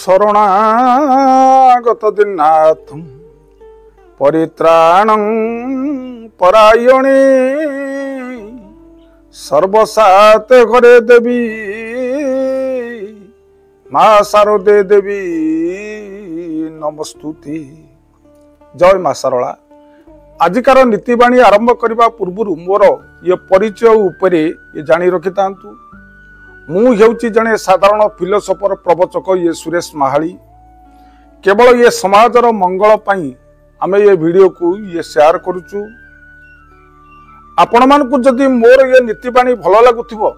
शरणागत दीनाथं परित्राणं परायणे सर्वसात घरे देवी माँ शारदे देवी नमस्तुति। जय माँ शारदा। आजिकार नीतिवाणी आरंभ करने पूर्व मोर ये परिचय उपरे ये जानी रखि तांतु। मु हेउची जने साधारण फिलोसोफर प्रवचक ये सुरेश महाली। केवल ये समाजर मंगल पाई आमे ये वीडियो को ये शेयर करूचु। आपण मानकु जदि मोर ये नीतिवाणी भल लागुथिबो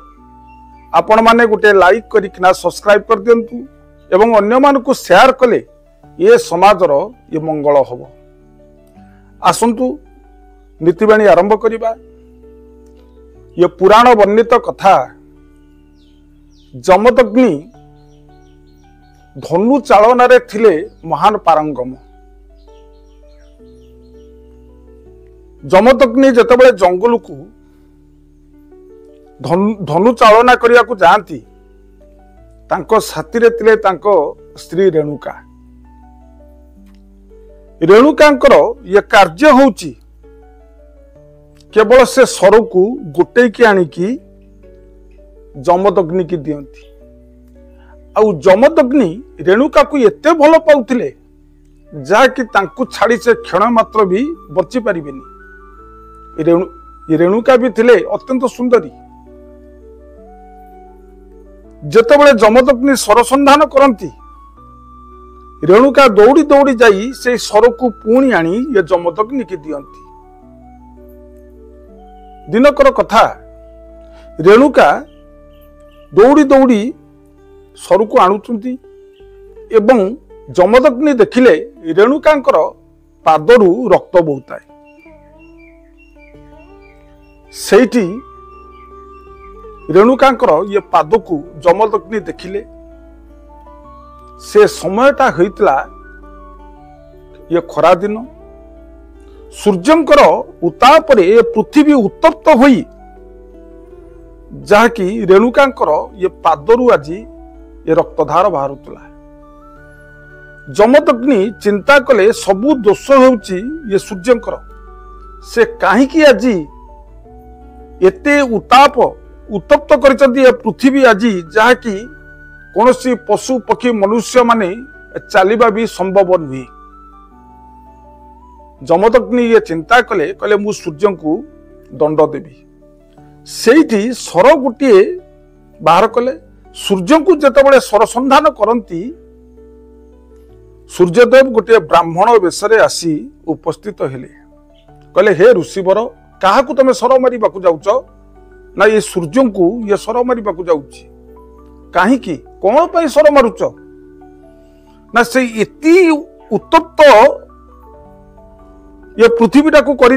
आपण माने गोटे लाइक करिकना सब्सक्राइब कर दियंतु एवं अन्य मानकु शेयर कले ये समाजर ये मंगल होबो। आसंतु नीतिवाणी आरंभ करिबा। ये पुराण वर्णित कथा जमदग्नि धनु चालनारे थिले महान पारंगम। जमदग्नि जेतेबेले जंगल को धनु चालना करिया को जाती तांको साथी रे थिले तांको स्त्री रेणुका। रेणुकांकर ये कार्य होउची केवल से सर को गोटे की आनिकी जमदग्नि की दियंती। आउ जमदग्नि रेणुका को एते भल पाउथिले जहा कि तांको छाड़ी से क्षण मात्र भी बची परिबेनी। रेणुका भी थिले अत्यंत सुंदरी। जेतेबेले जमदग्नि सरसंधान करंती रेणुका दौड़ी दौड़ी जाई से सर को पुणी आनी ये जमदग्नि की दियंती। दिनकर कथा रेणुका दौड़ी दौड़ी सर को आणुचंती एवं जमदग्नि देखिले रेणुकांकर पादरू रक्त बहुताए। सेठी रेणुकांकर ये पाद को जमदग्नि देखिले। से समयटा होइतला ये खरा दिन। सूर्यंकर उतापरे ये पृथ्वी उत्तप्त होई जहा कि रेणुकांकर ये पादरू आज ये रक्तधार बाहरुतला। जमदग्नि चिंता कले सबु दोष होउची ये सूर्यंकर। से काहीकि आज एते उताप उत्तप्त करिसंती ये पृथ्वी आज जहा कि कौनसी पशु पक्षी मनुष्य माने चलिबा भी संभव नुहे। जमदग्नि ये चिंता कले कले मु सूर्य को दंड देवी। सेठी सर गोटे बाहर कले। सूर्य को जेतेबेले सरसंधान करती सूर्यदेव गोटे ब्राह्मण वेशरे आसी उपस्थित हेले। कले हे ऋषिवर क्या तुम सर मारे जाऊच ना ये सूर्य को ये सर मारे जाऊँगी कहीं कौन पर सर मारुच ना से इति उत्तप्त ये पृथ्वीटा को कर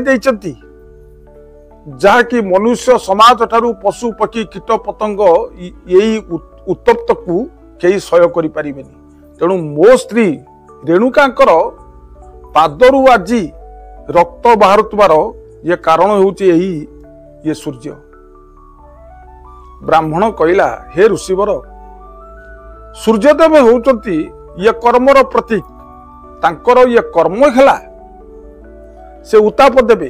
जहा कि मनुष्य समाज ठारू पशु पक्षी कीट पतंग यही उत्तप्त को कई सह्य करि परिबेनी। तेणु मो स्त्री रेणुकांकर पादरू आज रक्त बाहरुतबार ये कारण होउची यही ये सूर्य। ब्राह्मण कहला हे ऋषिवर सूर्यदेव होउचंती ये कर्मर प्रतीक। तांकर ये कर्म हेला से उताप देवे।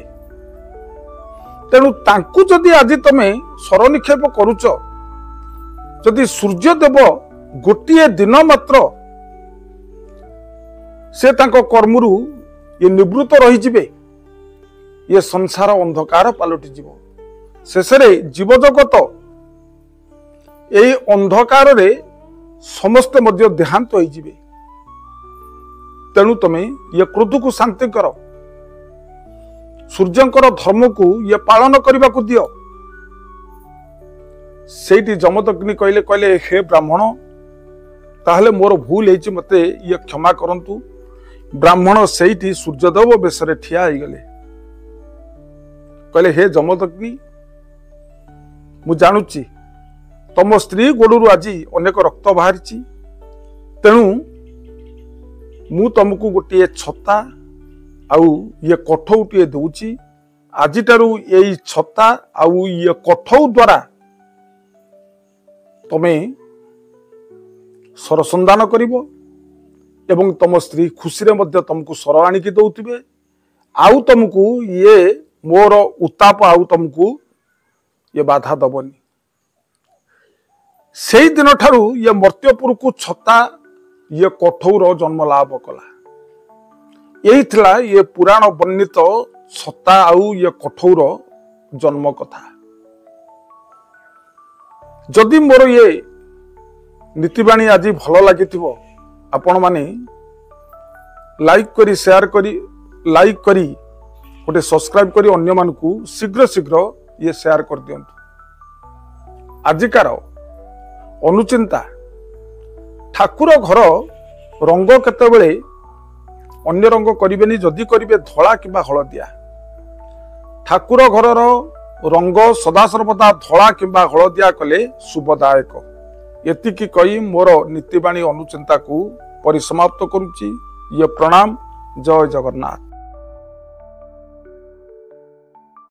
तेणु तांकु जदि आज तमे सर निक्षेप करुच जदि सूर्यदेव गोटे दिन मात्र से तांको कर्मरु ये निवृत्त रही जिवे ये संसार अंधकार पलटि जीवो। शेषरे जीव जगत यही अंधकार रे समस्त मध्य देहांत हो जिवे। तेणु तमे ये क्रोध को शांति कर सूर्यंकर धर्म को ये पालन करने को दियो। सेठी जमदग्नि कहले कहले हे ब्राह्मण ताहले मोर भूल है मते ये क्षमा करंतु। ब्राह्मण सेठी सूर्यदेव बेसरे ठिया हो गले। कहले हे जमदग्नि मु जानुची तम स्त्री गोड़ू आज अनेक रक्त बाहरी तेणु मु तुमको गोटे छता आउ ये कठौ टे दूची। आज यही छता आउ ये कठौ द्वारा तमें सरसंधान करिवो एवं तुम स्त्री खुशी रे मध्य तुमको स्वर आणिकी दौथिबे आउ तुमको ये मोर उत्ताप आउ तुमको ये बाधा दबनी। से दिन ठारू ये मर्त्यपुर को छता ये कठौर जन्म लाभ कला। यही थिला ये पुराण वर्णित छता आउ ये कठौर जन्म कथा। जदि मोर ये नीतिबाणी आज भल लगी आपण माने लाइक करी शेयर करी लाइक करी गोटे सब्सक्राइब करी अन्य मानकू शीघ्र शीघ्र ये शेयर कर दियंतु। आजिकार अनुचिंता ठाकुर घर रंग केतेबेले अन्य रंग करिबेनी, जदि करिबे धला किबा हलदिया। ठाकुर घरर रंग सदा सर्वदा धला किबा हलदिया कले शुभदायक। एतिकी कही मोर नीतिबाणी अनुचिंता को परिसमाप्त करुच्ची। ये प्रणाम। जय जगन्नाथ।